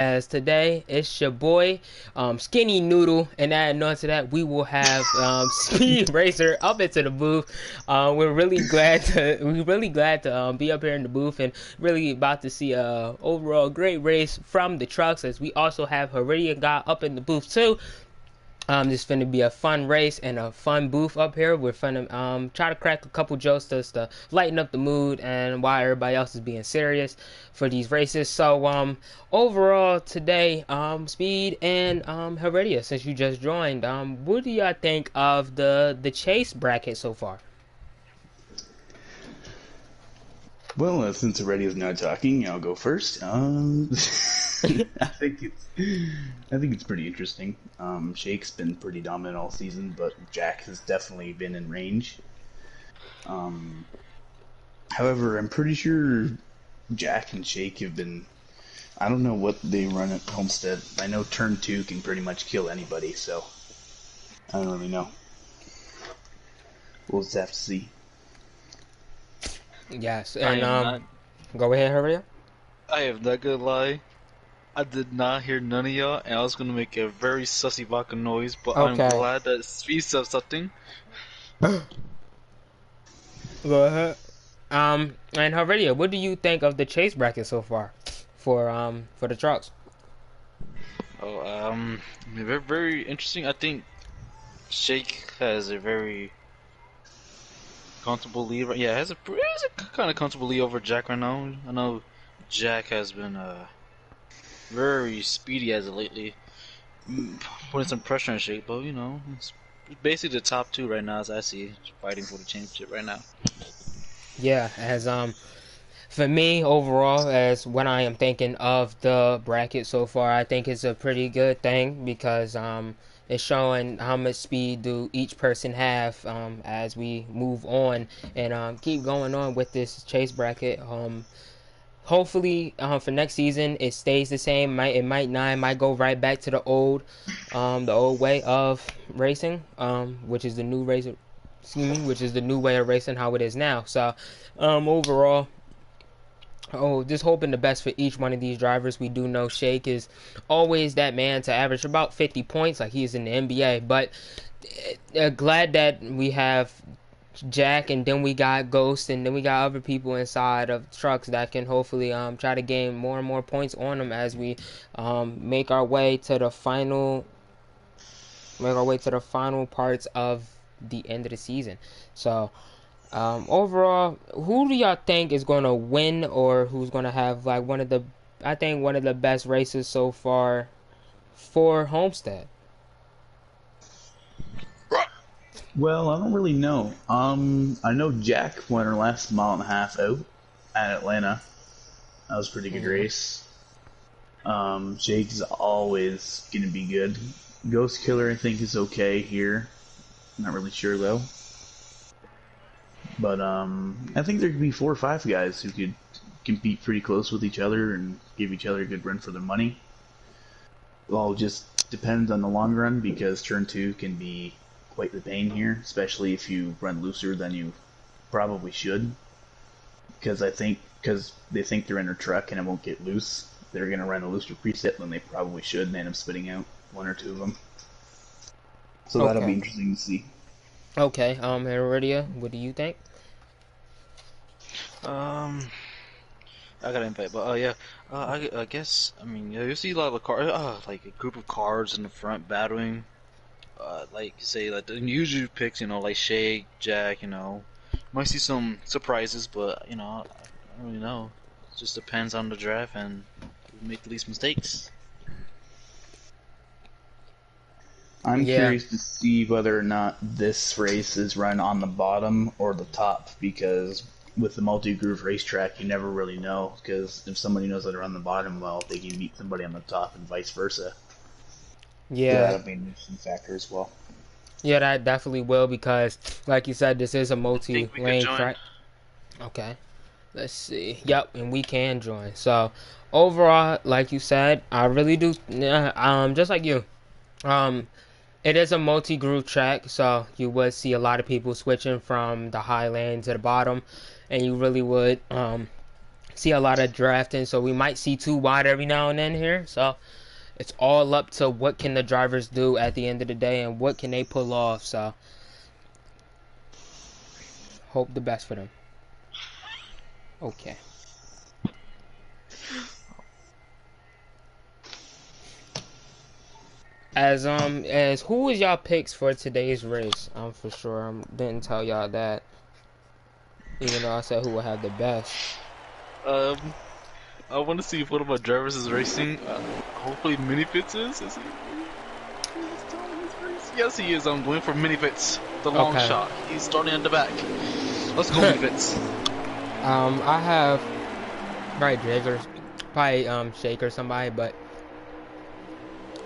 As today it's your boy Skinny Noodle, and adding on to that, we will have Speed Racer up into the booth. We're really glad to be up here in the booth, and really about to see a overall great race from the trucks. As we also have Heredia guy up in the booth too. This is finna be a fun race and a fun booth up here. We're finna try to crack a couple jokes just to lighten up the mood and why everybody else is being serious for these races. So overall today, Speed and Heredia, since you just joined, what do y'all think of the chase bracket so far? Well, since Aurelia's not talking, I'll go first. I think it's pretty interesting. Shake's been pretty dominant all season, but Jack has definitely been in range. Um, However, I'm pretty sure Jack and Shake have been. I don't know what they run at Homestead. I know turn two can pretty much kill anybody, so I don't really know. We'll just have to see. Yes, I and am not. go ahead, Heredia. I am not gonna lie. I did not hear none of y'all, and I was gonna make a very sussy vodka noise, but I'm Okay, glad that Speed said something. go ahead. And Heredia, what do you think of the chase bracket so far for the trucks? Oh, very, very interesting. I think Shake has a very comfortable lead. Yeah, has a kind of comfortable lead over Jack right now. I know Jack has been very speedy as of lately, putting some pressure on Shake, but it's basically the top two right now as I see fighting for the championship right now. Yeah, as for me overall, as when I am thinking of the bracket so far, I think it's a pretty good thing because it's showing how much speed do each person have as we move on and keep going on with this chase bracket. Hopefully for next season it stays the same. It might not. It might go right back to the old way of racing, which is the new racer. Excuse me, which is the new way of racing, how it is now. So overall, just hoping the best for each one of these drivers. We do know Shake is always that man to average about 50 points, like he is in the NBA. But glad that we have Jack, and then we got Ghost, and then we got other people inside of trucks that can hopefully try to gain more and more points on them as we make our way to the final parts of the end of the season. So overall, who do y'all think is going to win, or who's going to have like I think one of the best races so far for Homestead? Well, I don't really know. I know Jack won her last mile and a half out at Atlanta. That was a pretty good Mm-hmm. race. Jake's always gonna be good. Ghost Killer, I think, is okay here. Not really sure though. But I think there could be 4 or 5 guys who could compete pretty close with each other and give each other a good run for their money. It all just depends on the long run because turn two can be quite the pain here, especially if you run looser than you probably should. Because they think they're in their truck and it won't get loose, they're gonna run a looser preset than they probably should and end up spitting out one or two of them. So that'll be Okay. interesting to see. Okay. Heredia, what do you think? Um, I got an invite, but yeah, I guess yeah, you see a lot of cars, like a group of cars in the front battling. Like say like the usual picks, like Shake, Jack, might see some surprises, but I don't really know. It just depends on the draft and who make the least mistakes. I'm Yeah. curious to see whether or not this race is run on the bottom or the top because with the multi-groove racetrack, you never really know because if somebody knows how to run the bottom well, they can beat somebody on the top and vice versa. So Yeah. that'll be an interesting factor as well. Yeah, that definitely will because, like you said, this is a I think we could multi-lane join. track. Okay. Let's see. Yep, and we can join. So overall, like you said, I really do. Just like you. Um, it is a multi-groove track, so you would see a lot of people switching from the high lane to the bottom, and you really would see a lot of drafting, so we might see 2 wide every now and then here. So it's all up to what can the drivers do at the end of the day and what can they pull off. So hope the best for them. Okay. As who was y'all picks for today's race? I'm for sure didn't tell y'all that, even though I said who would have the best. Um, I want to see if one of my drivers is racing. Hopefully, Mini Fitz is. Is he? Yes, he is. I'm going for Mini Fitz, the long Okay. shot. He's starting at the back. Let's go, Mini Fitz. I have probably Jake or probably Shake or somebody, but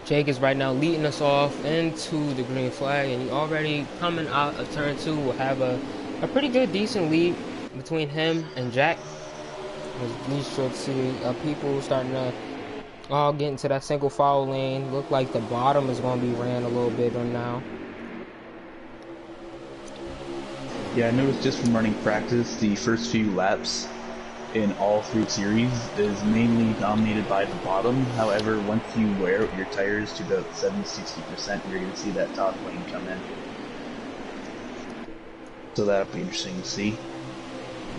Jake is right now leading us off into the green flag, and he already coming out of turn 2 will have a pretty good, decent lead between him and Jack. As we should see people starting to all get into that single file lane. Look like the bottom is going to be ran a little bit on now. Yeah, I noticed just from running practice, the first few laps in all 3 series is mainly dominated by the bottom. However, once you wear out your tires to about 70-60%, you're going to see that top lane come in. So that'll be interesting to see.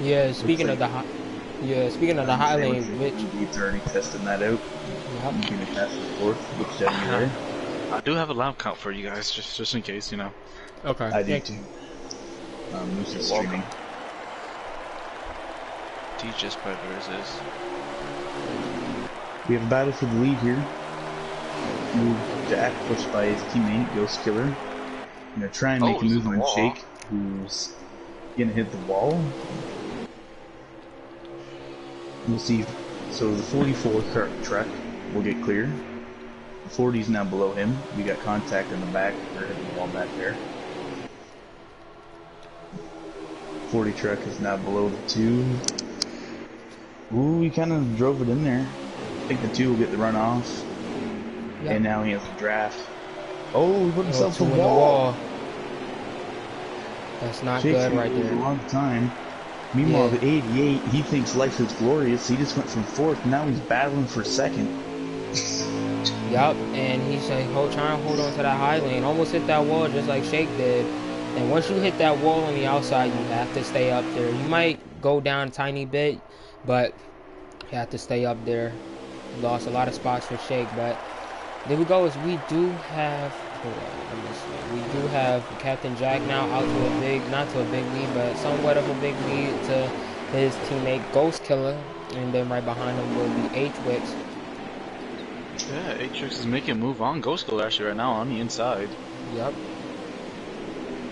Yeah, speaking of the high lane, which he's already testing that out. yep. He's going to pass the 4th, which doesn't be there. I do have a lap count for you guys, just in case, you know. Okay. I do too. Who's just streaming? Teaches Predators is. We have a battle for the lead here. Jack pushed by his teammate, Ghost Killer. I'm going to try and make a move on Shake, who's going to hit the wall. We'll see. So the 44 truck will get clear. The 40 is now below him. We got contact in the back. We're hitting the wall back there. 40 truck is now below the 2. Ooh, he kind of drove it in there. I think the 2 will get the run off. Yep. And now he has a draft. Oh, he put himself in the wall. That's not good right there. A long time. Meanwhile, the 88, he thinks life is glorious. He just went from 4th. Now he's battling for 2nd. Yup, and he's trying to hold on to that high lane. Almost hit that wall just like Shake did. And once you hit that wall on the outside, you have to stay up there. You might go down a tiny bit, but you have to stay up there. Lost a lot of spots for Shake, but there we go. As we do have, we do have Captain Jack now out to a big, not to a big lead, but somewhat of a big lead to his teammate Ghost Killer, and then right behind him will be H-Wix. Yeah, H-Wix is making a move on Ghost Killer actually right now on the inside. Yep.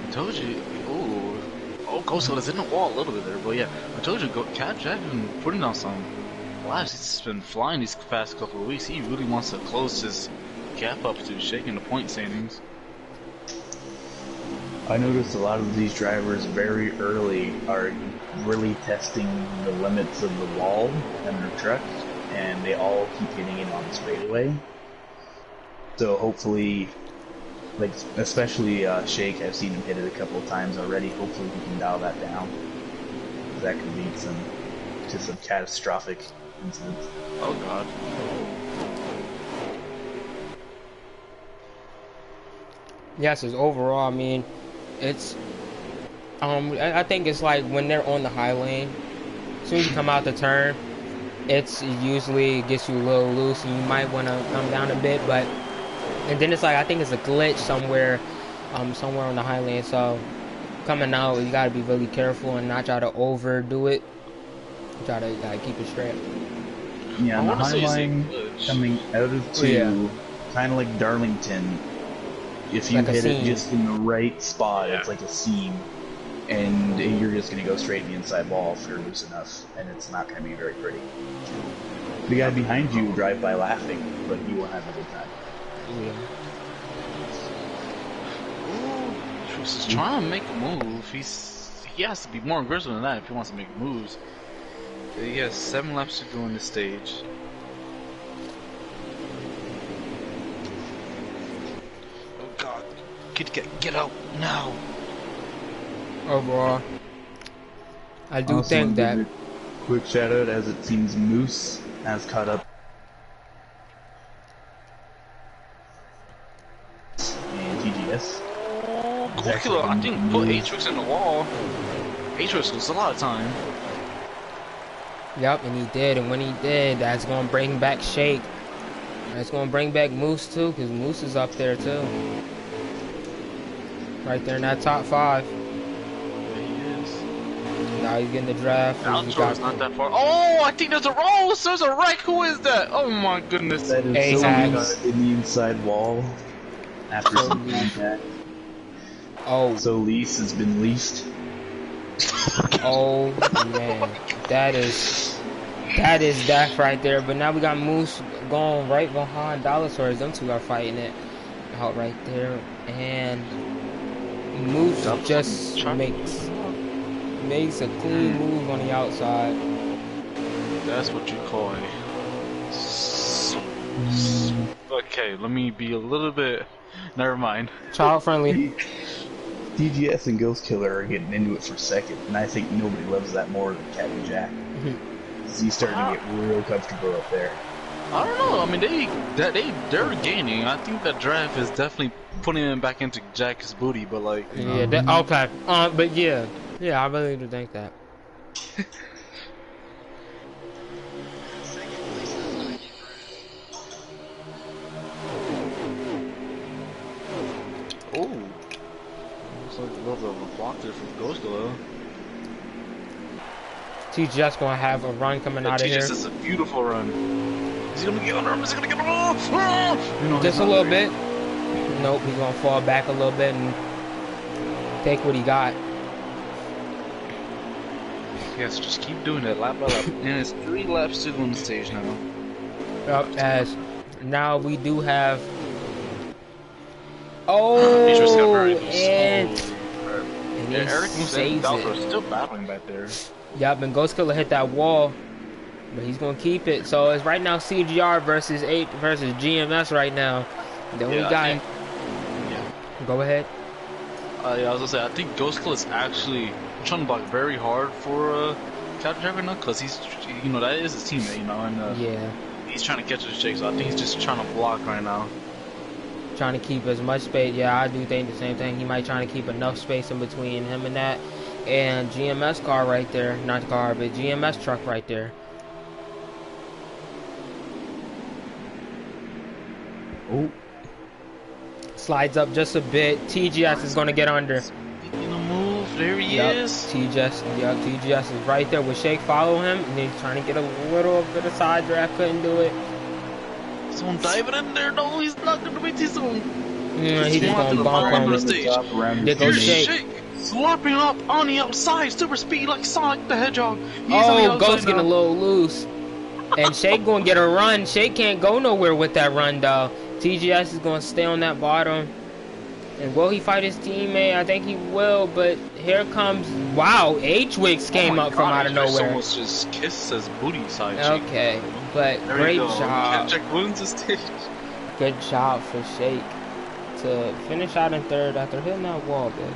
I told you. Ooh. Oh, Ghost Killer's in the wall a little bit there, but yeah, I told you, Cap Jack has been putting on some lives. He's been flying these past couple of weeks. He really wants to close his gap up to shaking the point standings. I noticed a lot of these drivers very early are really testing the limits of the wall and their truck, and they all keep hitting it on the straightaway. So hopefully, like especially Shake, I've seen him hit it a couple of times already. Hopefully he can dial that down. That could lead to some catastrophic incidents. Oh god. Yes, it's overall, I mean, it's I think it's like when they're on the high lane, as soon as you come out the turn, it usually gets you a little loose and you might want to come down a bit, but and then it's like I think it's a glitch somewhere somewhere on the high lane, so coming out you gotta be really careful and not try to overdo it. Try to keep it straight. Yeah, on the high line coming out of 2, kind of like Darlington. If you hit it just in the right spot, it's like a seam, and you're just going to go straight in the inside wall if you're loose enough, and it's not going to be very pretty. The guy behind you will drive by laughing, but he won't have a good time. Yeah. Ooh, he's trying to make a move. He has to be more aggressive than that if he wants to make moves. He has 7 laps to go on the stage. Get out now. Overall, I do think that Quick shout out, as it seems Moose has caught up in TGS. Gold Killer, I think, put Atrix in the wall. Atrix was a lot of time. Yep, and he did. And when he did, that's going to bring back Shake. That's going to bring back Moose, too, because Moose is up there, too. Right there in that top 5. Yeah, he is. Now he's getting the draft. Outdoor's not that far. Oh, I think there's a roll. There's a wreck. Who is that? Oh, my goodness. That is A-Hags. in the inside wall after some contact. Oh. So lease has been leased. Oh, man. That is death right there. But now we got Moose going right behind Dollar. Them two are fighting it out right there. And Moose just makes a clean move on the outside. That's what you call a... Okay, let me be a little bit... Never mind. Child friendly. DGS and Ghost Killer are getting into it for second, and I think nobody loves that more than Captain Jack. He's starting to get real comfortable up there. I don't know. I mean, they're gaining. I think that draft is definitely putting him back into Jack's booty. But like, yeah, okay. But yeah, I really do think that. oh, looks like a little bit of a block there from Ghost though. TGS gonna have a run coming out of here. TGS is a beautiful run. Is he gonna get under him? Is he gonna get under him? Just a little bit. Nope, he's gonna fall back a little bit and take what he got. Yes, just keep doing that lap by lap. And it's 3 laps to go on the stage now. As now we do have. Oh, and he Eric saves it. Still battling back there. Yep, and Ghost Killer hit that wall, but he's gonna keep it. So it's right now CGR versus GMS right now. Then we got. Go ahead. Yeah, I was gonna say I think Ghost Killer is actually trying to block very hard for Captain Jack right now, because he's, that is his teammate, and yeah, he's trying to catch the shake. So I think he's just trying to block right now. Trying to keep as much space. Yeah, I do think the same thing. He might trying to keep enough space in between him and that. And GMS car right there. Not the car, but GMS truck right there. Oh. Slides up just a bit. TGS is going to get under. Move. There he is. TGS is right there with Shake. Follow him. And he's trying to get a little bit of side draft. Couldn't do it. Someone diving in there. No, he's not going to be too soon. He's just going to bump on the stage. There goes Shake. Slapping up on the outside, super speed like Sonic the Hedgehog. Ghost getting a little loose. And Shake gonna get a run. Shake can't go nowhere with that run though. TGS is gonna stay on that bottom. And will he fight his teammate? I think he will, but here comes... Wow, H-Wix came up from out of nowhere. Almost just kissed his booty side. Okay, but great job. Jack wins the stage. Good job for Shake to finish out in third after hitting that wall, dude.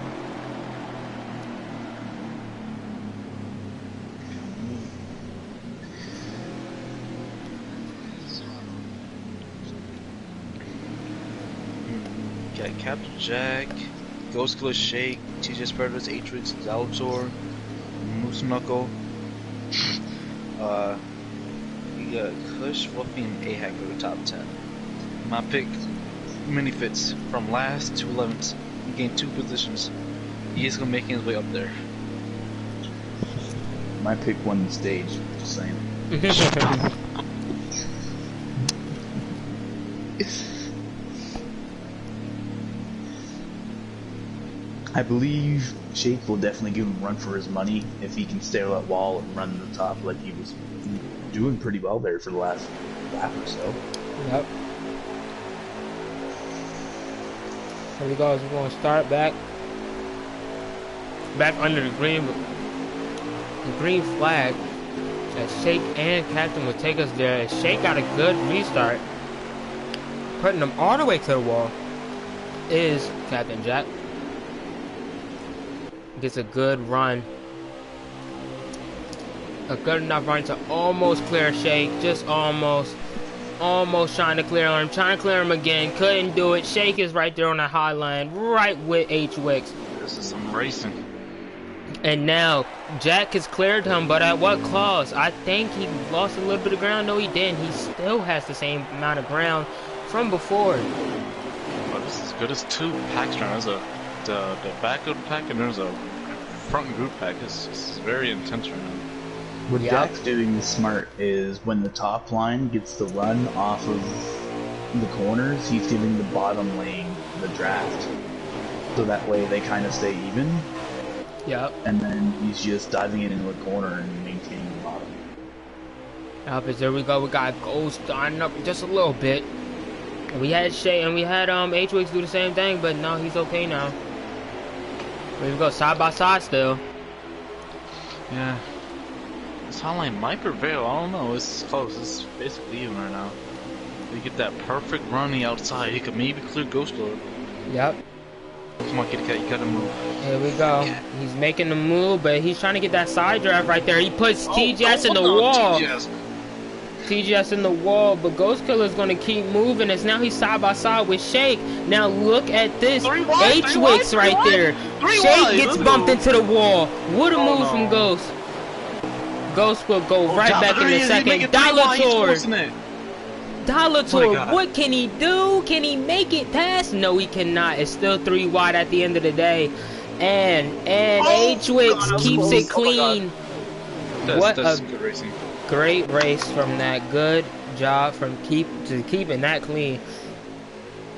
Got Captain Jack, Ghost Killer Shake, TJ Predators, Atrix, Zaltor, Moose Knuckle. We got Kush, Fluffy, and A-Hack for the top 10. My pick, Mini Fits, from last to 11th. He gained 2 positions. He is going to make his way up there. My pick won the stage, just saying. I believe Shake will definitely give him a run for his money if he can stay on that wall and run to the top like he was doing pretty well there for the last lap or so. Yep. Here we go. We're going to start back under the green flag. As Shake and Captain will take us there. As Shake got a good restart, putting them all the way to the wall is Captain Jack. Gets a good run. a good enough run to almost clear Shake, just almost trying to clear him, trying to clear him again, couldn't do it. Shake is right there on the high line, right with H Wicks. This is some racing. And now Jack has cleared him, but at what cost? I think he lost a little bit of ground. No, he didn't. He still has the same amount of ground from before. Well, this is as good as two packs right now. There's the back of the pack and there's a front group pack. This is very intense right now. What Jack's doing is smart is when the top line gets the run off of the corners, he's giving the bottom lane the draft. So that way they kind of stay even. Yep. And then he's just diving it into the corner and maintaining the bottom. Up as there we go. We got Ghost starting up just a little bit. And we had Shay and we had H-Wicks do the same thing, but no, he's okay now. There we go, side by side still. Yeah. This hotline might prevail. I don't know. It's close. It's basically even right now. You get that perfect running outside. He could maybe clear Ghost Lord. Yep. Come on, Kitty Cat. You gotta move. Here we go. He's making the move, but he's trying to get that side drive right there. He puts TGS in the wall. TGS in the wall, but Ghost Killer's gonna keep moving as now he's side by side with Shake. Now look at this. H-Wicks right there. Shake gets bumped into the wall. What a move from Ghost. Ghost will go right back in the second. Dolator, what can he do? Can he make it past? No, he cannot. It's still 3 wide at the end of the day. And H-Wicks keeps it clean. What a great race from that. Good job from keeping that clean.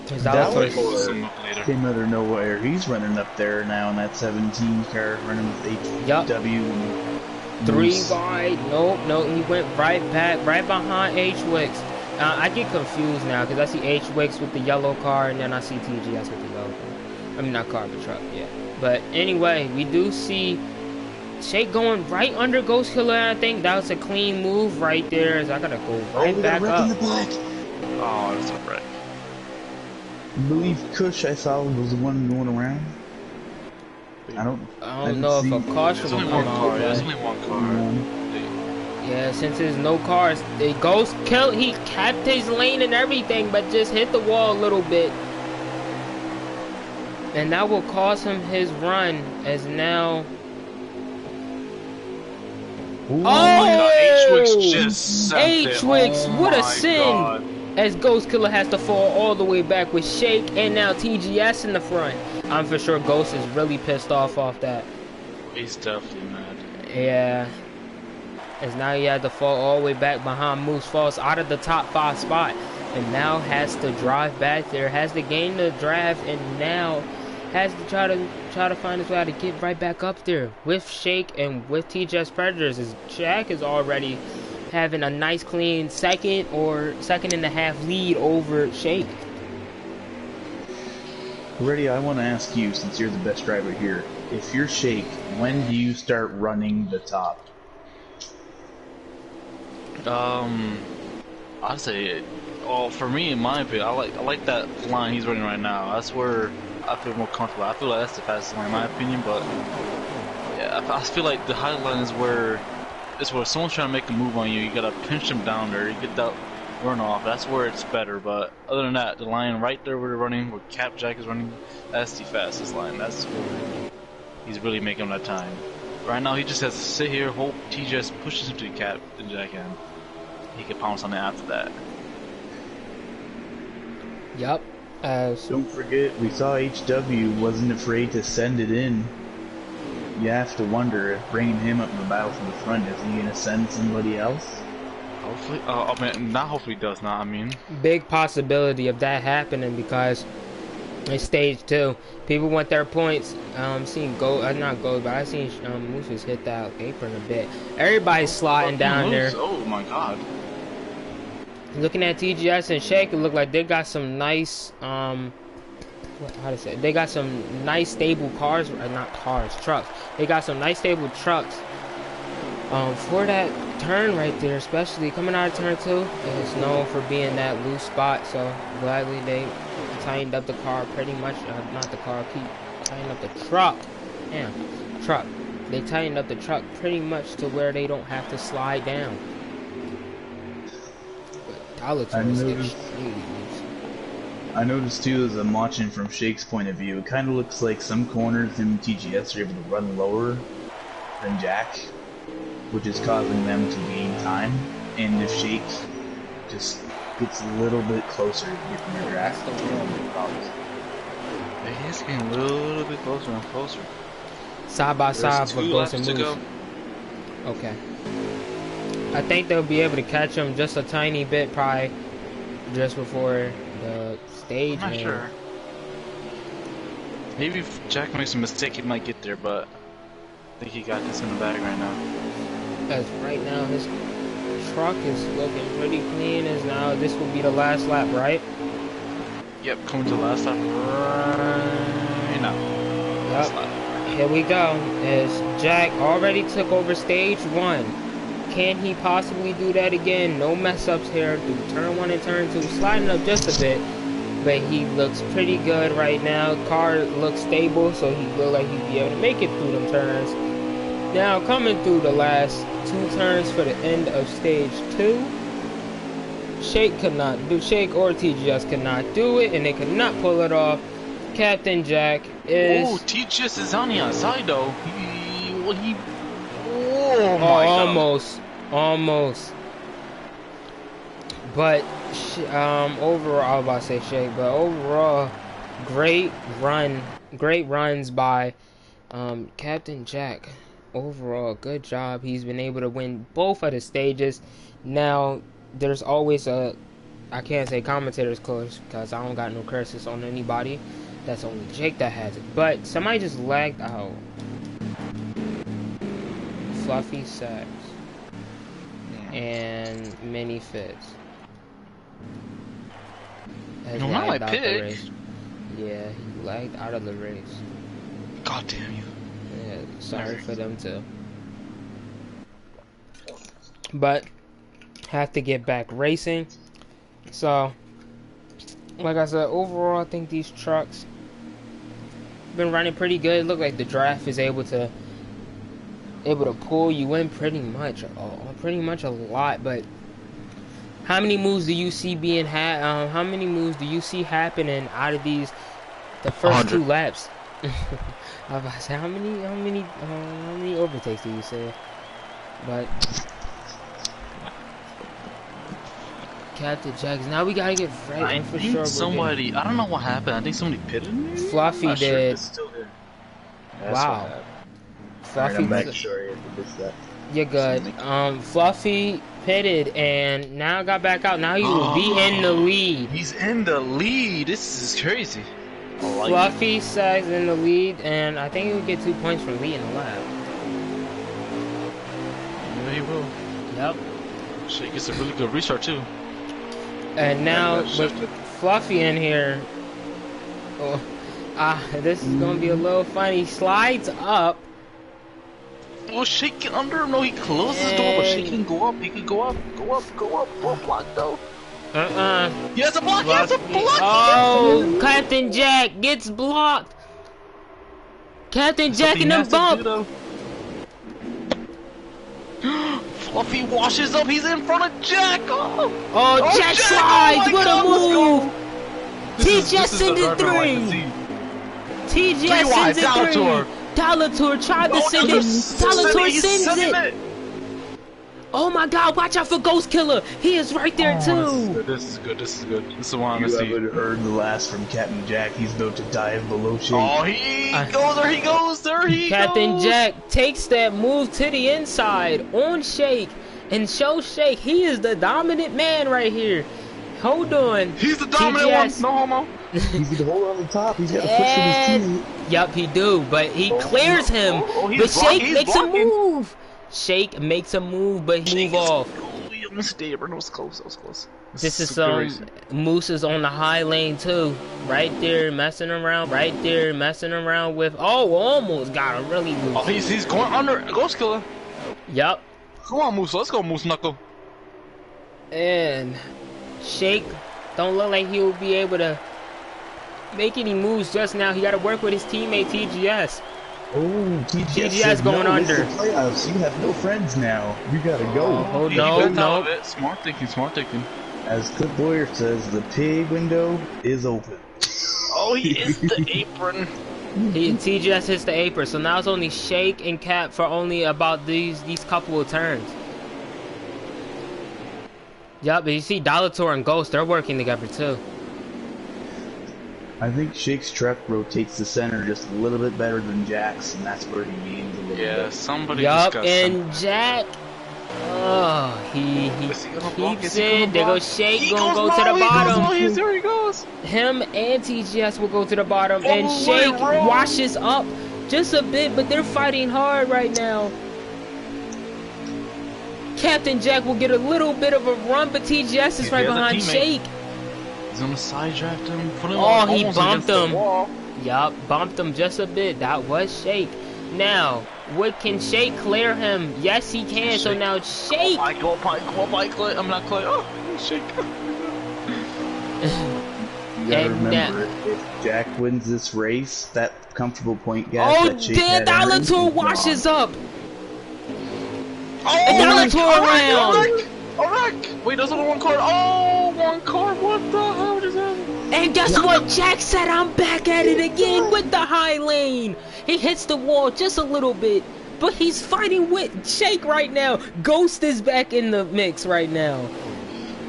Dolator came out of nowhere. He's running up there now in that 17 car, running with HW. 3 wide. Nope. He went right back, right behind H-Wicks. I get confused now because I see H-Wicks with the yellow car and then I see TGS with the yellow car. I mean, not car, but truck, yeah. But anyway, we do see Shake going right under Ghost Killer. I think that was a clean move right there. So I gotta go right back up. In the back. Oh, that's a wreck. I believe Kush I saw was the one going around. I don't know if a caution will come out. There's only one car. Yeah, since there's no cars, the Ghost Kill, he kept his lane and everything, but just hit the wall a little bit. And that will cost him his run, as now... Ooh, H-Wicks, what a sin! As Ghost Killer has to fall all the way back with Shake, and now TGS in the front. I'm for sure Ghost is really pissed off that. He's definitely mad. Yeah. As now he had to fall all the way back behind Moose Falls out of the top 5 spot. And now has to drive back there, has to gain the draft, and now has to try to find his way how to get right back up there with Shake and with TGS Predators. As Jack is already having a nice clean second or second and a half lead over Shake. Reddy, I want to ask you, since you're the best driver here, if you're Shake, when do you start running the top? I'd say, for me, in my opinion, I like that line he's running right now. That's where I feel more comfortable. I feel like that's the fastest line in my opinion, but yeah, I feel like the high line is where someone's trying to make a move on you. You gotta pinch them down there. You get that run off. That's where it's better. But other than that, the line right there where they're running, where Cap Jack is running, that's the fastest line. That's where he's really making that time. Right now, he just has to sit here, hope TGS pushes him to the Cap and Jack in. He can pounce on it after that. Yep. Don't forget, we saw HW wasn't afraid to send it in. You have to wonder if bringing him up in the battle from the front, is he gonna send somebody else? Hopefully, I mean, not hopefully he does not. I mean, big possibility of that happening because it's stage 2. People want their points. Seen not gold, but I seen Mooses hit that apron a bit. Everybody's sliding down there. Oh my god. Looking at TGS and Shake, it look like they got some nice they got some nice stable cars, not cars, trucks. They got some nice stable trucks for that turn right there, especially coming out of turn 2. It's known for being that loose spot, so gladly they tightened up the car pretty much. Not the car, keep tightened up the truck. Damn, truck. they tightened up the truck pretty much to where they don't have to slide down. But I Dollar is noticed. extremely loose. I noticed too, as I'm watching from Shake's point of view, it kind of looks like some corners in TGS are able to run lower than Jack, which is causing them to gain time. And if Shake just gets a little bit closer to getting their That's draft, the it's wall. gonna be problems. Yeah, he's getting a little bit closer and closer. Side by There's side for 2 Ghost laps and to Moose. go. Okay. I think they'll be able to catch him just a tiny bit, probably just before the stage. I'm not sure. Maybe if Jack makes a mistake, he might get there, but I think he got this in the bag right now. As right now, his truck is looking pretty clean. As now, this will be the last lap, right? Yep, coming to the last lap right now. Last lap. Here we go. As Jack already took over stage 1. Can he possibly do that again? No mess ups here through turn 1 and turn 2. Sliding up just a bit. But he looks pretty good right now. Car looks stable, so he looks like he'd be able to make it through them turns. Now coming through the last 2 turns for the end of stage 2. Shake or TGS could not do it, and they could not pull it off. Captain Jack is... Oh, TGS is on the outside though. Oh my God. Almost. But overall, I was about to say Shake, but overall, great runs by Captain Jack. Overall, good job. He's been able to win both of the stages. Now, there's always I can't say commentator's curse because I don't got no curses on anybody. That's only Jake that has it. But somebody just lagged out. Fluffy Sacks and Mini Fits. No, not my pick. Yeah, he lagged out of the race. God damn you. Yeah, sorry for them too. But have to get back racing. So, like I said, overall, I think these trucks been running pretty good. Look like the draft is able to pull you in pretty much a lot. But how many moves do you see being how many moves do you see happening out of the first 100. 2 laps? I was about to say, how many overtakes do you say? But Captain Jags. Now we gotta get right. I For think sure somebody. I don't know what happened. I think somebody pitted me. Fluffy Not sure if did. it's still there. That's Wow. what happened. Fluffy. Alright, I'm back. Sorry, I missed that. You're good. Fluffy pitted and now got back out. Now he will be in the lead. He's in the lead. This is crazy. I like it. Fluffy Sags in the lead, and I think he'll get 2 points for leading the lap. Yeah, he will. Yep. Shit, gets a really good restart too. And now Yeah, with Fluffy in here, this is gonna be a little funny. Slides up. Oh, Shake it under him. No, he closes the door, but Shake can go up. He can go up. Go block though. He has a block. He has a block. Oh, Captain Jack gets blocked. Captain Jack in the bump. Fluffy washes up. He's in front of Jack. Oh, Jack slides. What a move. TGS sends it 3. TGS sends it 3. Dollar tried to send it. Dollar sends it. Oh my God! Watch out for Ghost Killer. He is right there too. This is good. This is what I'm You gonna see. haven't heard the last from Captain Jack. He's about to dive below Shake. Oh, he goes there. He goes there. He Captain goes. Jack takes that move to the inside on Shake and shows Shake he is the dominant man right here. Hold on. He's the dominant TGS. one. No homo. He's gonna hold on the top. He's got to push with his team. Yup, he do, but he clears him. But Shake makes a move. Shake makes a move, but he move off. We almost did, bro. That was close. This is Moose is on the high lane too, right there messing around with. Oh, almost got him really loose. Oh, he's going under Ghost Killer. Yup. Come on, Moose. Let's go, Moose Knuckle. And Shake don't look like he will be able to make any moves just now. He got to work with his teammate TGS. Oh, TGS TGS says going no, it's the under. playoffs. You have no friends now. You gotta go. Oh, He no, backed out no. of it. Smart thinking, smart thinking. As Clip Boyer says, the pig window is open. Oh, he is the apron. TGS hits the apron, so now it's only Shake and Cap for only about these couple of turns. Yup, but you see Dolator and Ghost, they're working together too. I think Shake's truck rotates the center just a little bit better than Jack's, and that's where he gains a little bit. Somebody Yup, just got and Jack, oh, he keeps it. There goes Shake, gonna go to the bottom. There he goes. Him and TGS will go to the bottom, and Oh, Shake wait, bro. washes up just a bit, but they're fighting hard right now. Captain Jack will get a little bit of a run, but TGS is right behind Shake. He's gonna side draft him. Put him Oh, he almost bumped against the him. wall. Yup, bumped him just a bit. That was Shake. Now, what can Shake clear him? Yes, he can. So now Shake. Go by Clay. I'm not Clay. Oh, Shake. You gotta And remember, if Jack wins this race, that comfortable point gap Oh, that Shake Dan had earned is Dolator washes gone. up. Oh, And Dolator around. Alright! Wait, there's only one card. Oh, one card. What the hell just happened? And guess what? Jack said, I'm back at it again with the high lane. He hits the wall just a little bit, but he's fighting with Shake right now. Ghost is back in the mix right now.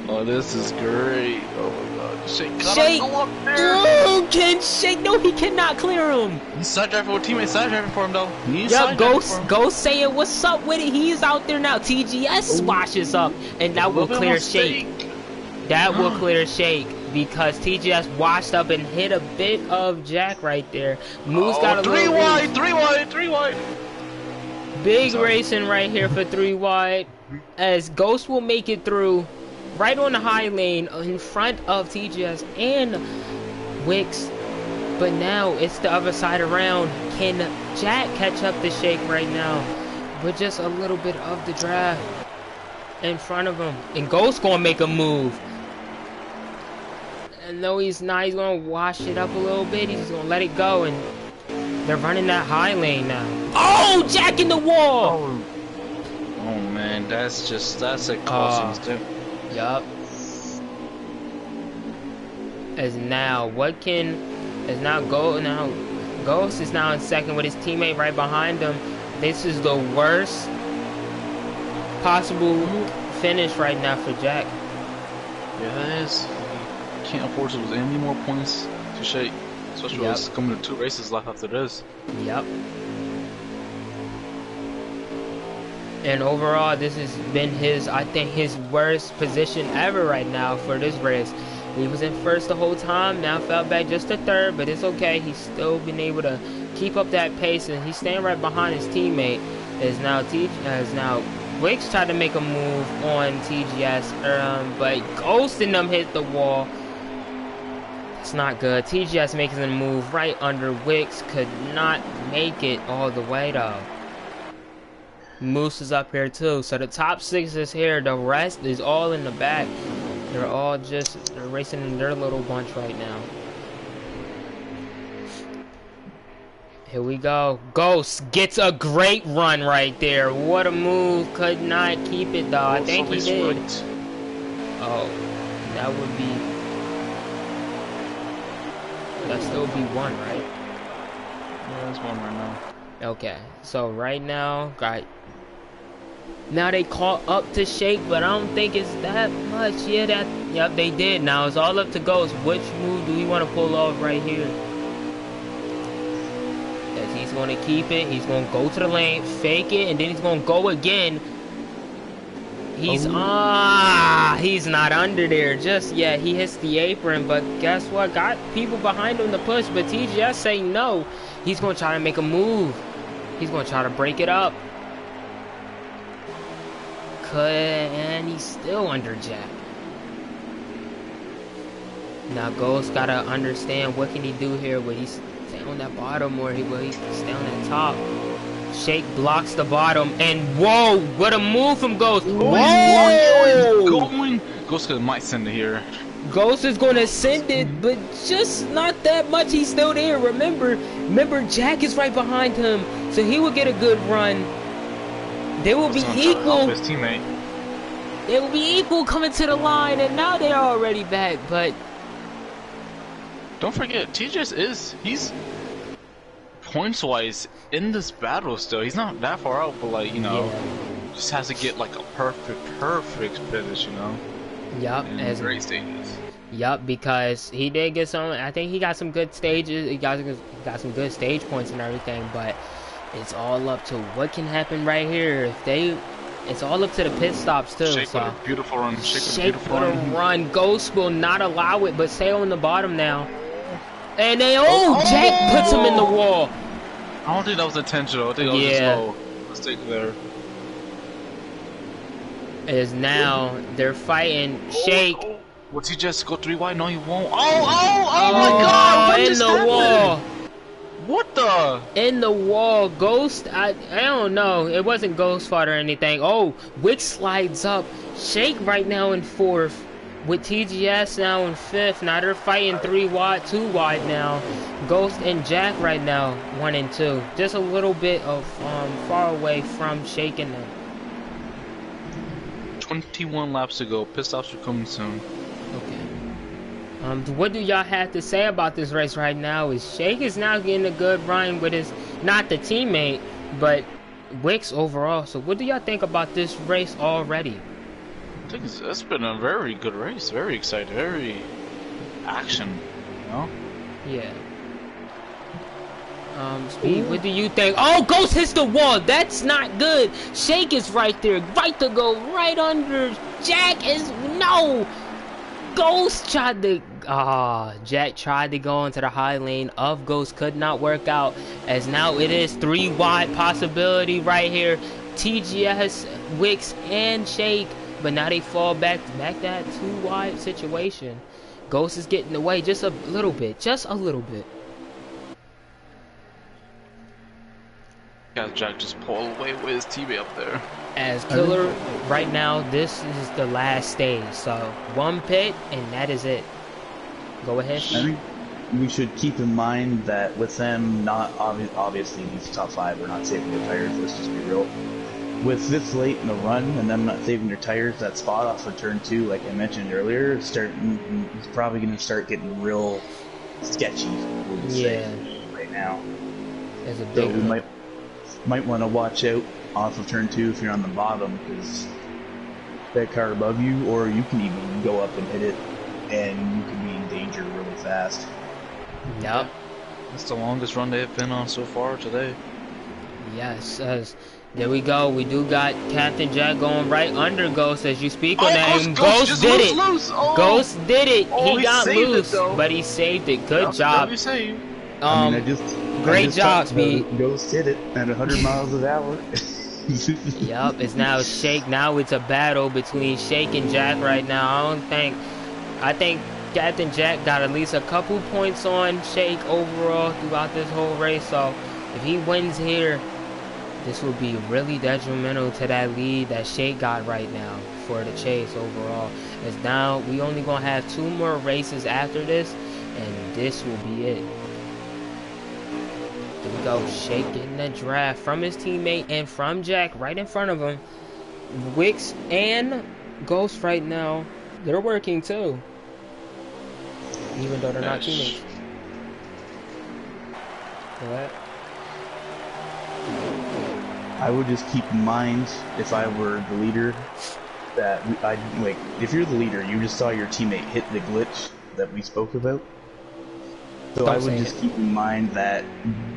Oh, this is great. Oh my god. Shake gotta Shake. go up there. Oh, can Shake? No, he cannot clear him. He's side driving for a teammate, side driving for him though. He's Yup, side driving for him. Ghost saying what's up with it. He's out there now. TGS washes up, and that will Little bit clear of Shake. mistake. That will clear Shake because TGS washed up and hit a bit of Jack right there. Moose got a three little wide, three wide. big racing right here for 3 wide, as Ghost will make it through right on the high lane in front of TGS and Wicks. But now it's the other side around. Can Jack catch up to Shake right now with just a little bit of the draft in front of him? And Ghost gonna make a move. And no, he's not. He's gonna wash it up a little bit. He's just gonna let it go, and they're running that high lane now. Oh, Jack in the wall! Oh man, that's a caution too. Yup. As now, what can is now go now? Ghost is now in second with his teammate right behind him. This is the worst possible finish right now for Jack. Yeah, it is. Can't afford to lose any more points to Shake, especially with us coming to 2 races left after this. Yep. And overall, this has been I think his worst position ever right now for this race. He was in first the whole time, now fell back just to third, but it's okay. He's still been able to keep up that pace, and he's staying right behind his teammate. As now Wicks tried to make a move on TGS, but Ghost and them hit the wall. It's not good. TGS making a move right under Wicks, could not make it all the way though. Moose is up here too, so the top 6 is here. The rest is all in the back. They're all they're racing in their little bunch right now. Here we go. Ghost gets a great run right there. What a move. Could not keep it though. I think he did. Oh, that would be. That'd still be 1, right? Yeah, that's 1 right now. Okay, so right now, now they caught up to Shake, but I don't think it's that much. Yeah, yep, they did. Now it's all up to Ghost. Which move do we want to pull off right here? As he's going to keep it, he's going to go to the lane, fake it, and then he's going to go again. He's he's not under there just yet. He hits the apron, but guess what? Got people behind him to push, but TGS say no. He's going to try to make a move. He's going to try to break it up. And he's still under Jack. Now Ghost gotta understand what can he do here. Will he stay on that bottom or will he stay on that top? Shake blocks the bottom, and whoa, what a move from Ghost! Whoa! Going. Ghost might send it here. Ghost is gonna send it, but just not that much. He's still there. Remember, Jack is right behind him, so he will get a good run. They will be equal. His teammate. They will be equal coming to the line, and now they're already back. But don't forget, he's points wise in this battle still. He's not that far out, but like just has to get like a perfect finish, Yup, as great stages. Yup, because he did get some. I think he got some good stages. He got some good stage points and everything. But it's all up to what can happen right here. It's all up to the pit stops too. Shake with a beautiful run. Shake with a run. Ghost will not allow it, but stay on the bottom now. And they Jack puts him in the wall. I don't think that was intentional. I think that was just a mistake there. Is now they're fighting Shake. Would he just go 3 wide? No, he won't. Oh my God! What in the wall. What the? In the wall. Ghost. I don't know. It wasn't Ghost fault or anything. Wick slides up. Shake right now in 4th. With TGS now in 5th. Now they're fighting 3 wide, 2 wide now. Ghost and Jack right now 1 and 2. Just a little bit of far away from shaking them. 21 laps to go. Pit stops are coming soon. Okay. What do y'all have to say about this race right now? Is Shake is now getting a good run with his, not the teammate, but Wicks overall. So what do y'all think about this race already? I think it's been a very good race. Very exciting. Very action. Yeah. Speed, what do you think? Oh, Ghost hits the wall. That's not good. Shake is right there. Right to go. Right under. Jack is... No! Ghost tried to... Jack tried to go into the high lane of Ghost. Could not work out. As now it is 3 wide possibility right here. TGS, Wicks, and Shake. But now they fall back that 2 wide situation. Ghost is getting away just a little bit. Just a little bit. Got Jack just pull away with his teammate up there. As Killer, right now, this is the last stage. So, 1 pit, and that is it. Go ahead. I think we should keep in mind that with them not obviously these top 5 are not saving their tires. Let's just be real. With this late in the run and them not saving their tires, that spot off of turn 2, like I mentioned earlier, it's probably going to start getting real sketchy. We'll say right now. As a big so we might want to watch out off of turn 2 if you're on the bottom, because that car above you, or you can even go up and hit it, and you can be in danger really fast. Yep. That's the longest run they've been on so far today. Yes, there we go. We do got Captain Jack going right under Ghost as you speak on that. Ghost did it. Ghost did it. He got loose, but he saved it. Good job. Great job, Speed. Ghost did it at 100 miles an hour. Yup, it's now Shake. Now it's a battle between Shake and Jack right now. I think Captain Jack got at least a couple points on Shake overall throughout this whole race. So if he wins here, this will be really detrimental to that lead that Shake got right now for the chase overall. As now we only gonna have 2 more races after this, and this will be it. There we go. Shake getting that draft from his teammate and from Jack right in front of him. Wicks and Ghost right now, they're working too, even though they're not teammates. What? I would just keep in mind, if I were the leader, that if you're the leader, you just saw your teammate hit the glitch that we spoke about. So I would just keep in mind that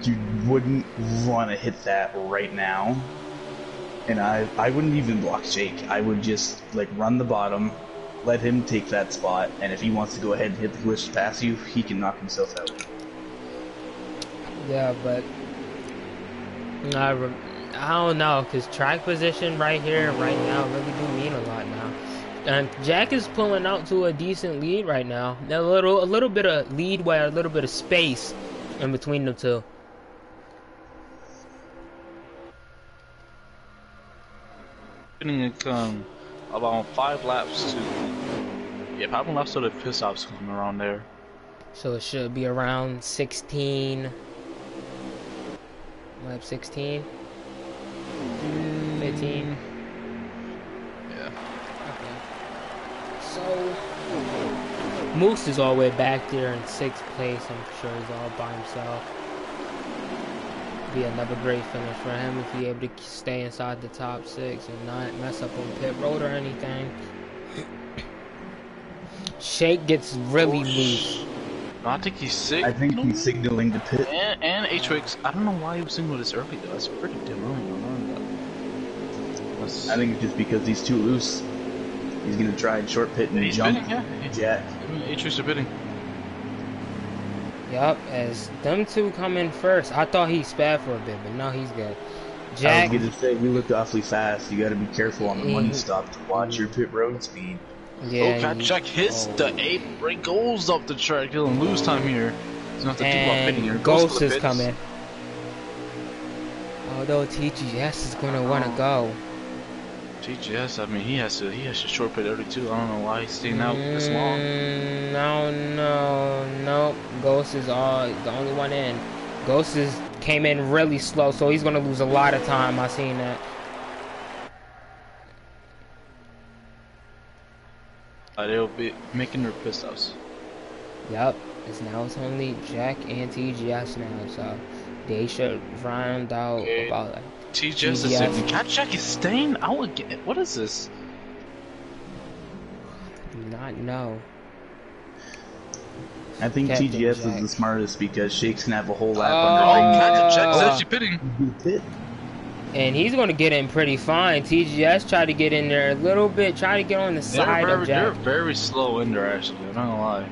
you wouldn't want to hit that right now. And I wouldn't even block Jake. I would just run the bottom, let him take that spot, and if he wants to go ahead and hit the glitch past you, he can knock himself out. Yeah, but I don't know, because track position right here, right now, really do mean a lot now. And Jack is pulling out to a decent lead right now. A little bit of leadway, a little bit of space in between the two. About 5 laps to Yeah, probably left so the pit stops coming around there. So it should be around 16. Lap 16? 15? Yeah. Okay. So, Moose is all the way back there in 6th place. I'm sure he's all by himself. Be another great finish for him if he's able to stay inside the top 6 and not mess up on pit road or anything. Shake gets really loose. No, I think he's sick. I think he's signaling the pit. And H-Wix, I don't know why he was signaling this early though. That's pretty damn early. I think it's just because he's too loose. He's gonna try and short pit and jump. Bidding, yeah. Jack. H-Wix are bidding. Yup, as them two come in first. I thought he sped for a bit, but no, he's good. Jack. I was gonna say, he looked awfully fast. You gotta be careful on the money stop to watch your pit road speed. Yeah. Jack hits the 8 break, goes up the track. He'll lose time here. He's gonna have to do a lot of bidding here. And Ghost is coming. Although TGS is gonna want to go. TGS, I mean, he has to short pit early too. I don't know why he's staying out this long. No. Ghost is the only one in. Ghost came in really slow, so he's gonna lose a lot of time. I seen that. They'll be making their pit stops. Yup. It's only Jack and TGS now, so they should round out about like. TGS is saying, Jack is staying out again. What is this? Do not know. I think Captain TGS Jack. is the smartest because Shake's gonna have a whole lap Jack's actually pitting. And he's going to get in pretty fine. TGS tried to get in there a little bit, try to get on the side of Jack. They're very slow in there, actually. I'm not gonna lie.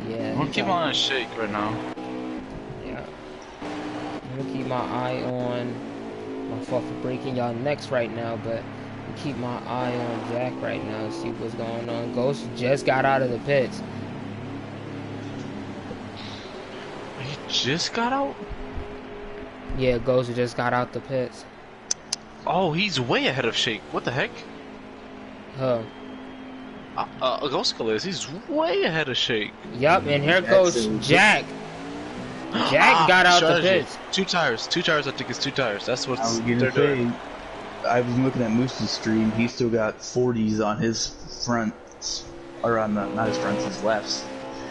Yeah. I'm gonna keep on a Shake right now. Yeah. I'm going to keep my eye on. My fault for breaking y'all necks right now, but keep my eye on Jack right now, see what's going on. Ghost just got out of the pits. He just got out? Yeah, Ghost just got out the pits. Oh, he's way ahead of Shake. What the heck? Huh. Ghost is. He's way ahead of Shake. Yup, and here goes Jack. Jack got out the pits. Two tires. I think it's 2 tires. That's what I was gonna say. I was looking at Moose's stream. He still got 40s on his fronts, or on not his fronts, his lefts.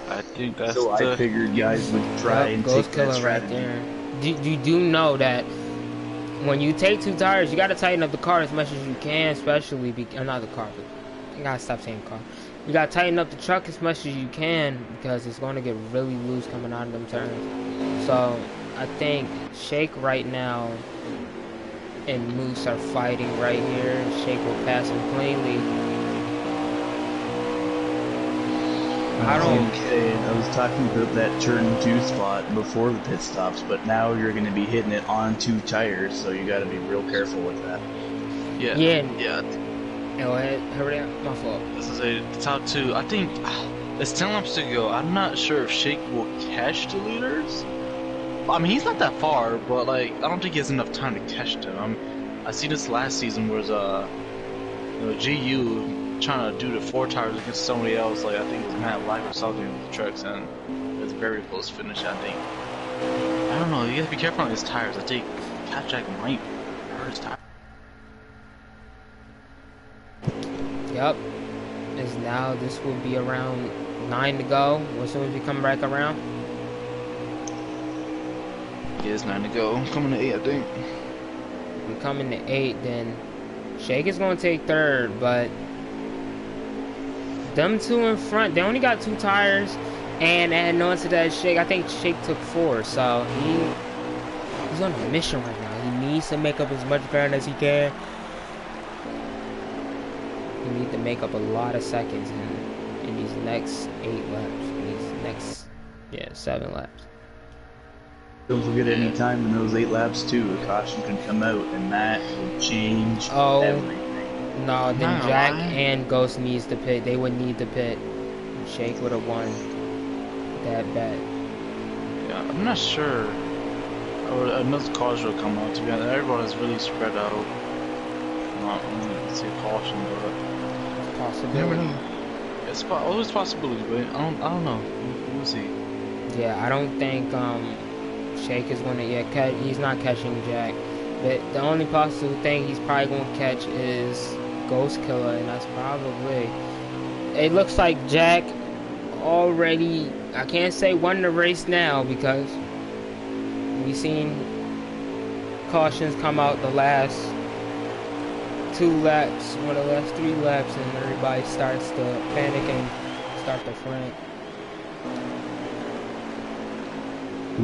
I think that's so. I figured guys would try and take that strategy. Right there. You do know that when you take 2 tires, you got to tighten up the car as much as you can, especially not the car. But you gotta stop saying car. You gotta tighten up the truck as much as you can because it's going to get really loose coming out of them turns. So I think Shake right now and Moose are fighting right here. Shake will pass him cleanly. I was talking about that turn 2 spot before the pit stops, but now you're going to be hitting it on 2 tires, so you got to be real careful with that. Yeah. Go ahead, hurry up. My fault. This is the top 2. I think it's 10 laps to go. I'm not sure if Shake will catch the leaders. I mean, he's not that far, but like I don't think he has enough time to catch them. I see this last season was GU trying to do the 4 tires against somebody else. Like I think it was Matt Black or something with the trucks, and it was a very close finish. I think. I don't know. You gotta be careful on his tires. I think Cat Jack might hurt his tire. Yep. As now this will be around 9 to go. As soon as we come back around. Yeah, it's 9 to go. I'm coming to 8, I think. If we come into 8, then Shake is going to take 3rd, but them 2 in front, they only got 2 tires, and adding on to that Shake, I think Shake took 4, so he's on a mission right now. He needs to make up as much ground as he can. He needs to make up a lot of seconds in these next 8 laps, in these next 7 laps. Don't forget any time in those 8 laps too, a caution can come out and that will change everything. No, then Jack and Ghost needs to pit. They would need to pit. Shake would have won that bet. Yeah, I'm not sure. Or another cars will come out. To be honest, everyone is really spread out. Not only say caution, but possibility. It's always possibility, but I don't know. We'll see. Yeah, I don't think Shake is gonna catch. He's not catching Jack. But the only possible thing he's probably gonna catch is Ghost Killer, and that's probably. It looks like Jack already. I can't say won the race now because we've seen cautions come out the last 2 laps, or the last 3 laps, and everybody starts to panic and start to frank.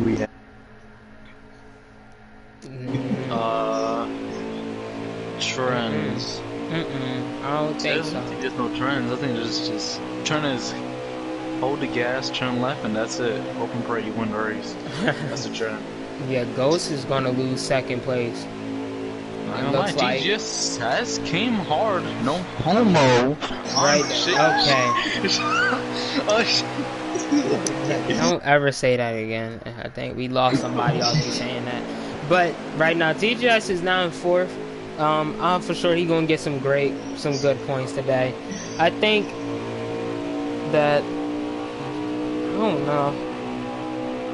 We have Trends. I don't think so. I think there's no trends. I think there's just turn is hold the gas, turn left, and that's it. Hope and pray you win the race. That's the trend. Yeah, Ghost is gonna lose second place. It looks like TGS came hard. No homo. Right. Shit. Okay. Oh, shit. Don't ever say that again. I think we lost somebody off me saying that. But right now, TGS is now in 4th. I'm for sure he's gonna get some good points today. I think that I don't know.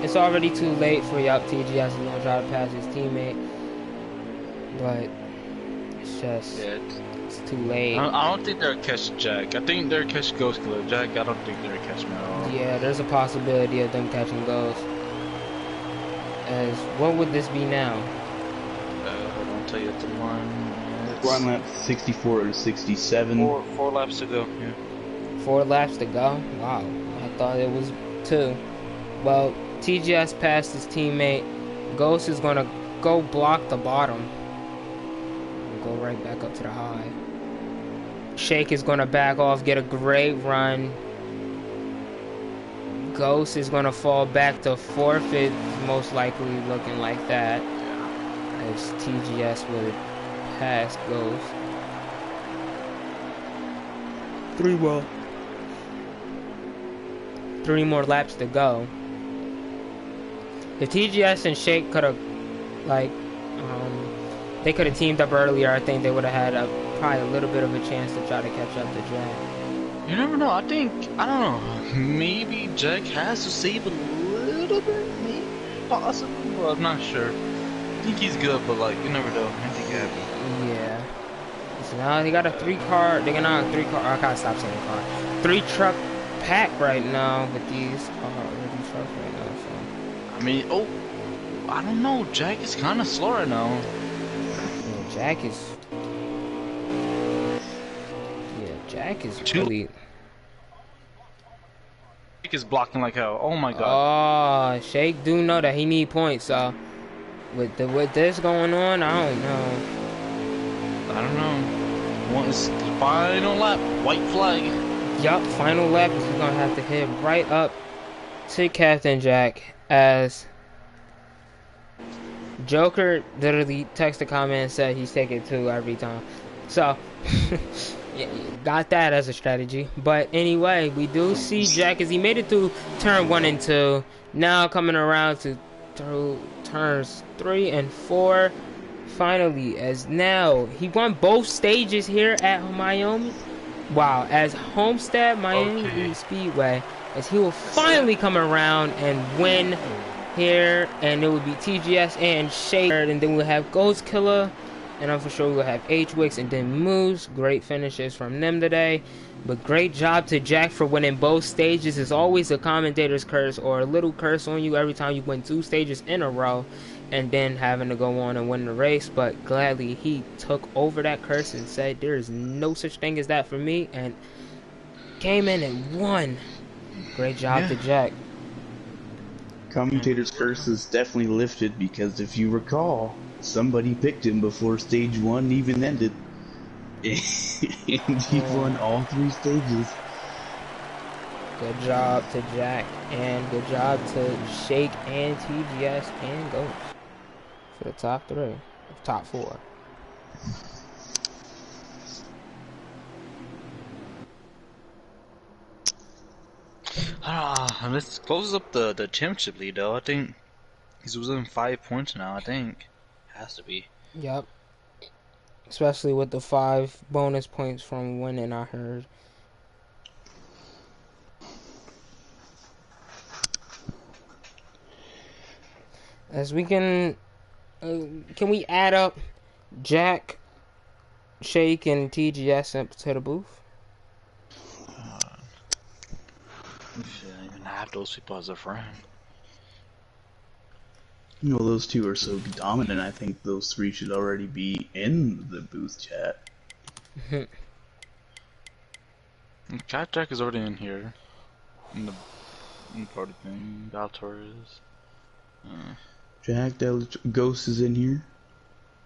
It's already too late for y'all. TGS is gonna try to pass his teammate, but it's just it's too late. I don't think they'll catch Jack. I think they'll catch Ghost Killer. Jack, I don't think they'll catch him at all. Yeah, there's a possibility of them catching Ghost. As what would this be now? Hold on, I'll tell you at the line. we're on lap 64 or 67. Four laps to go. Yeah. 4 laps to go. Wow, I thought it was 2. Well, TGS passed his teammate. Ghost is gonna go block the bottom. Go right back up to the high. Shake is gonna back off, get a great run. Ghost is gonna fall back to 4th. It's most likely looking like that. As TGS would pass Ghost. 3 more laps to go. If TGS and Shake could have, they could have teamed up earlier, I think they would have had probably a little bit of a chance to try to catch up to Jack. You never know. I don't know. Maybe Jack has to save a little bit, maybe, possibly. Well, I'm not sure. I think he's good, but you never know. Handicap. Yeah. So now they got a 3-car. They're gonna have a 3-car. I gotta stop saying car. 3-truck pack right now with these trucks right now. So. I mean, I don't know. Jack is kind of slow right now. Yeah, Jack is really. Shake is blocking like hell. Oh my god. Oh, Shake do know that he need points. So with this going on, I don't know. Once the final lap, white flag. Yup, final lap is gonna have to hit right up to Captain Jack as Joker literally texted a comment and said he's taking 2 every time. So yeah, got that as a strategy. But anyway, we do see Jack as he made it through turn 1 and 2. Now coming around to through turns 3 and 4. Finally, as now he won both stages here at Miami. Wow, as Homestead Miami Speedway, as he will finally come around and win here, and it will be TGS and Shake, and then we'll have Ghost Killer, and I'm for sure we'll have H-Wix and then Moose. Great finishes from them today, but great job to Jack for winning both stages. It's always a commentator's curse or a little curse on you every time you win 2 stages in a row and then having to go on and win the race, but gladly he took over that curse and said there is no such thing as that for me, and came in and won. Great job to Jack. Commentator's curse is definitely lifted because if you recall, somebody picked him before stage 1 even ended, and he won all 3 stages. Good job to Jack, and good job to Shake and TGS and Ghost for the top 3, top 4. This closes up the championship lead, though. I think he's within 5 points now. I think has to be. Yep. Especially with the 5 bonus points from winning, I heard. As we can we add up Jack, Shake, and TGS up to the booth? Uh, shit, I even have those people as a friend. You know, those two are so dominant. I think those three should already be in the booth chat. Jack is already in here. In the party thing. Galtor is. Jack Del Ghost is in here.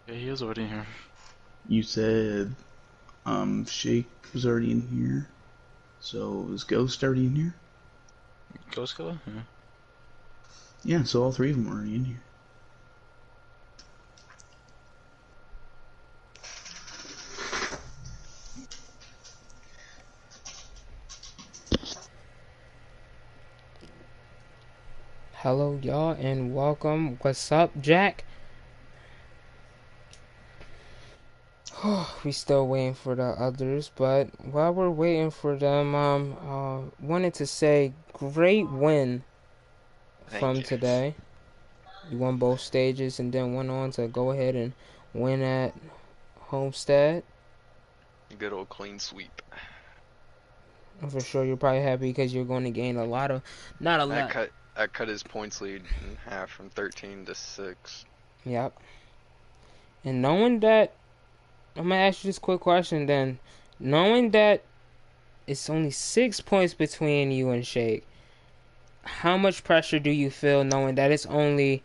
Yeah, he is already in here. You said Shake was already in here. So is Ghost already in here? Ghost Killer? Yeah. Yeah, so all three of them are already in here. Hello, y'all, and welcome. What's up, Jack? We still waiting for the others, but while we're waiting for them, wanted to say great win Thank from you. today. You won both stages and then went on to go ahead and win at Homestead. Good old clean sweep. I'm for sure you're probably happy because you're going to gain a lot of, not a That lot. cut his points lead in half from 13 to 6. Yep. And knowing that, I'm gonna ask you this quick question then. Knowing that it's only 6 points between you and Shake, how much pressure do you feel knowing that it's only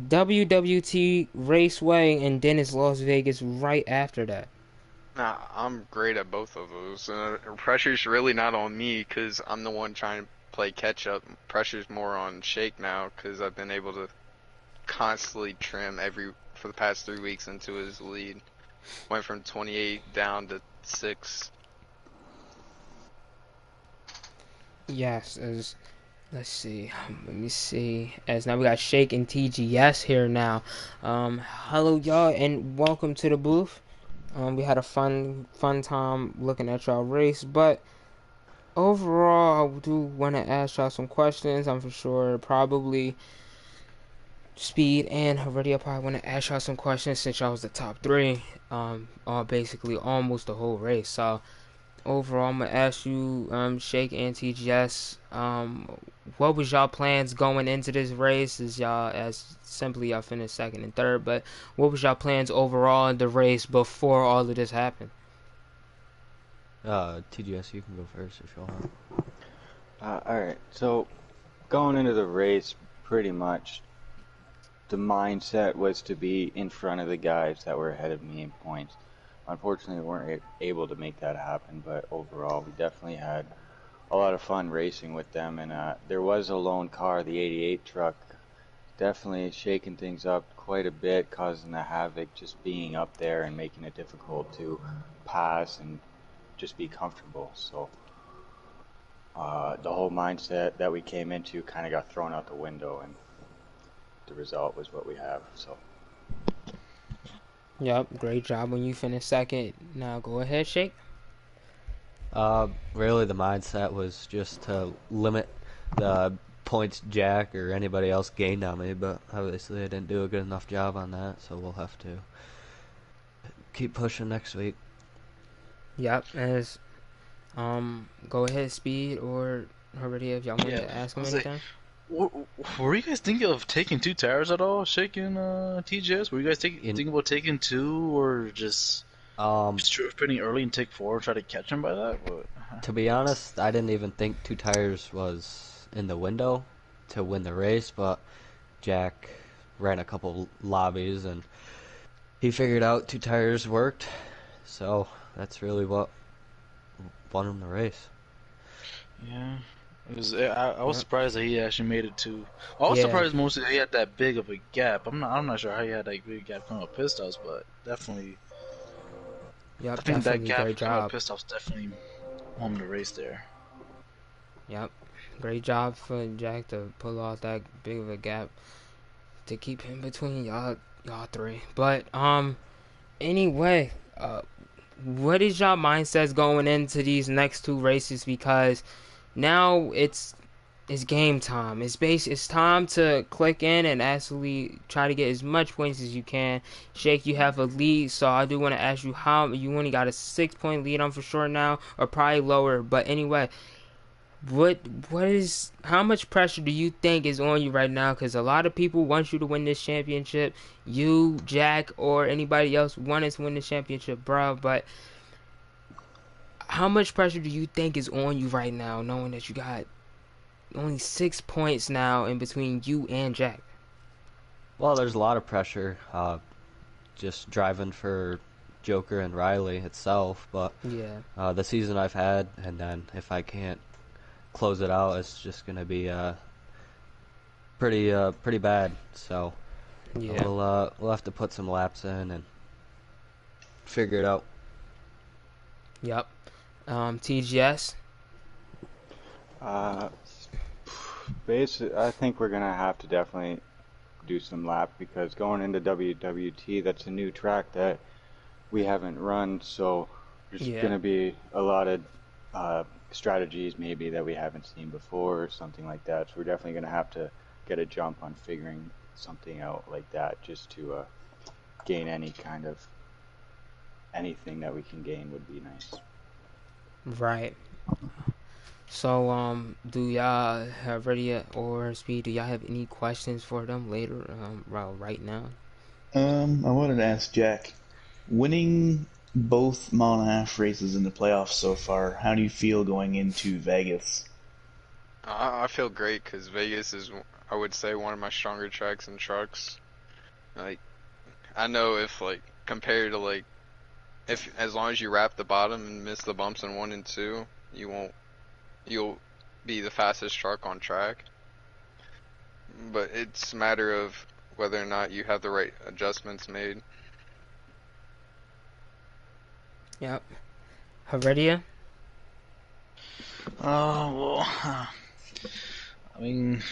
WWT Raceway and then it's Las Vegas right after that? Nah, I'm great at both of those. Pressure's really not on me because I'm the one trying to play catch up. Pressure's more on Shake now because I've been able to constantly trim for the past 3 weeks into his lead. Went from 28 down to 6. Yes, as let's see, let me see. As now we got Shake and TGS here now. Hello y'all and welcome to the booth. We had a fun time looking at y'all race, but overall, I do want to ask y'all some questions. I'm for sure probably Speed and Heredia probably want to ask y'all some questions since y'all was the top three, basically almost the whole race. So overall, I'm gonna ask you, Shake and TGS, what was y'all plans going into this race? Is y'all as simply y'all finished second and third, but what was y'all plans overall in the race before all of this happened? TGS, you can go first if you want. Alright, so going into the race, pretty much the mindset was to be in front of the guys that were ahead of me in points. Unfortunately, we weren't able to make that happen, but overall, we definitely had a lot of fun racing with them. And there was a lone car, the 88 truck, definitely shaking things up quite a bit, causing the havoc, just being up there and making it difficult to pass and just be comfortable. So the whole mindset that we came into kind of got thrown out the window, and the result was what we have. So Yep, great job when you finished second. Now go ahead, Shake. Really the mindset was just to limit the points Jack or anybody else gained on me, but obviously I didn't do a good enough job on that, so we'll have to keep pushing next week. Yep, as go ahead, Speed or Heredia if y'all wanted Yeah, to ask I him was like, anything. were you guys thinking of taking two tires at all? Shaking TGS? Were you guys thinking about taking two or just pretty early and take four and try to catch him by that? To be honest, I didn't even think two tires was in the window to win the race, but Jack ran a couple lobbies and he figured out two tires worked, so that's really what won him the race. Yeah. I was surprised that he actually made it too. I was Yeah, surprised mostly that he had that big of a gap. I'm not sure how he had that big gap coming up pit stops, but definitely I yep, think that definitely gap great coming up job. pit stops definitely won the race there. Yep, great job for Jack to pull off that big of a gap to keep him between y'all three. But anyway, what is y'all mindsets going into these next two races? Because now it's It's game time. It's time to click in and actually try to get as much points as you can. Shake, you have a lead, so I do want to ask you how you only got a 6 point lead. I'm for sure now, or probably lower. But anyway, what is how much pressure do you think is on you right now? Because a lot of people want you to win this championship. You, Jack, or anybody else want us to win the championship, bro. But how much pressure do you think is on you right now, knowing that you got only 6 points now in between you and Jack? Well, there's a lot of pressure just driving for Joker and Riley itself, but Yeah. the season I've had, and then if I can't close it out, it's just gonna be pretty bad. So Yeah. we'll have to put some laps in and figure it out. Yep. TGS. Basically, I think we're gonna have to definitely do some lap because going into WWT, that's a new track that we haven't run, so there's Yeah. gonna be a lot of strategies maybe that we haven't seen before or something like that. So we're definitely gonna have to get a jump on figuring something out like that just to gain any kind of anything that we can gain would be nice. Right. So, do y'all have ready or speed? Do y'all have any questions for them later? Well, right now. I wanted to ask Jack, winning both mile and a half races in the playoffs so far, how do you feel going into Vegas? I feel great because Vegas is, I would say, one of my stronger tracks in trucks. Like, I know if, like, compared to, like, if as long as you wrap the bottom and miss the bumps in 1 and 2, you'll be the fastest truck on track. But it's a matter of whether or not you have the right adjustments made. Yep. Heredia. Well, I mean,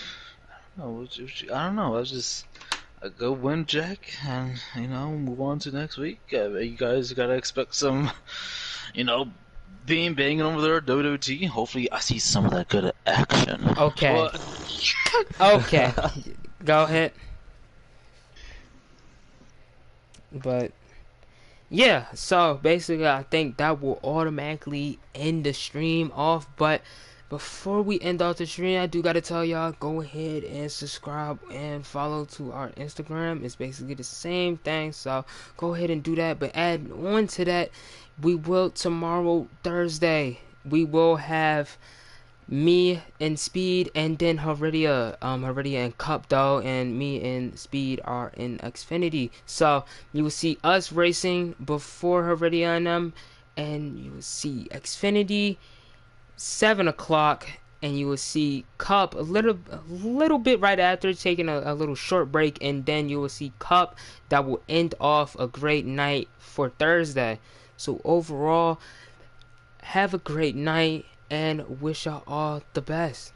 I don't know. I was just go win, Jack, and move on to next week. You guys gotta expect some, being banging over there at WWT. Hopefully, I see some of that good action. Okay. But, Okay. Go ahead. But yeah, so basically, I think that will automatically end the stream off. But before we end off the stream, I do gotta tell y'all, go ahead and subscribe and follow to our Instagram. It's basically the same thing, so go ahead and do that. But add on to that, we will tomorrow, Thursday, we will have me and Speed, and then Heredia and Cup though, and me and Speed are in Xfinity. So you will see us racing before Heredia and them, and you will see Xfinity 7 o'clock, and you will see Cup a little bit right after, taking a little short break, and then you will see Cup. That will end off a great night for Thursday. So overall, have a great night and wish y'all all the best.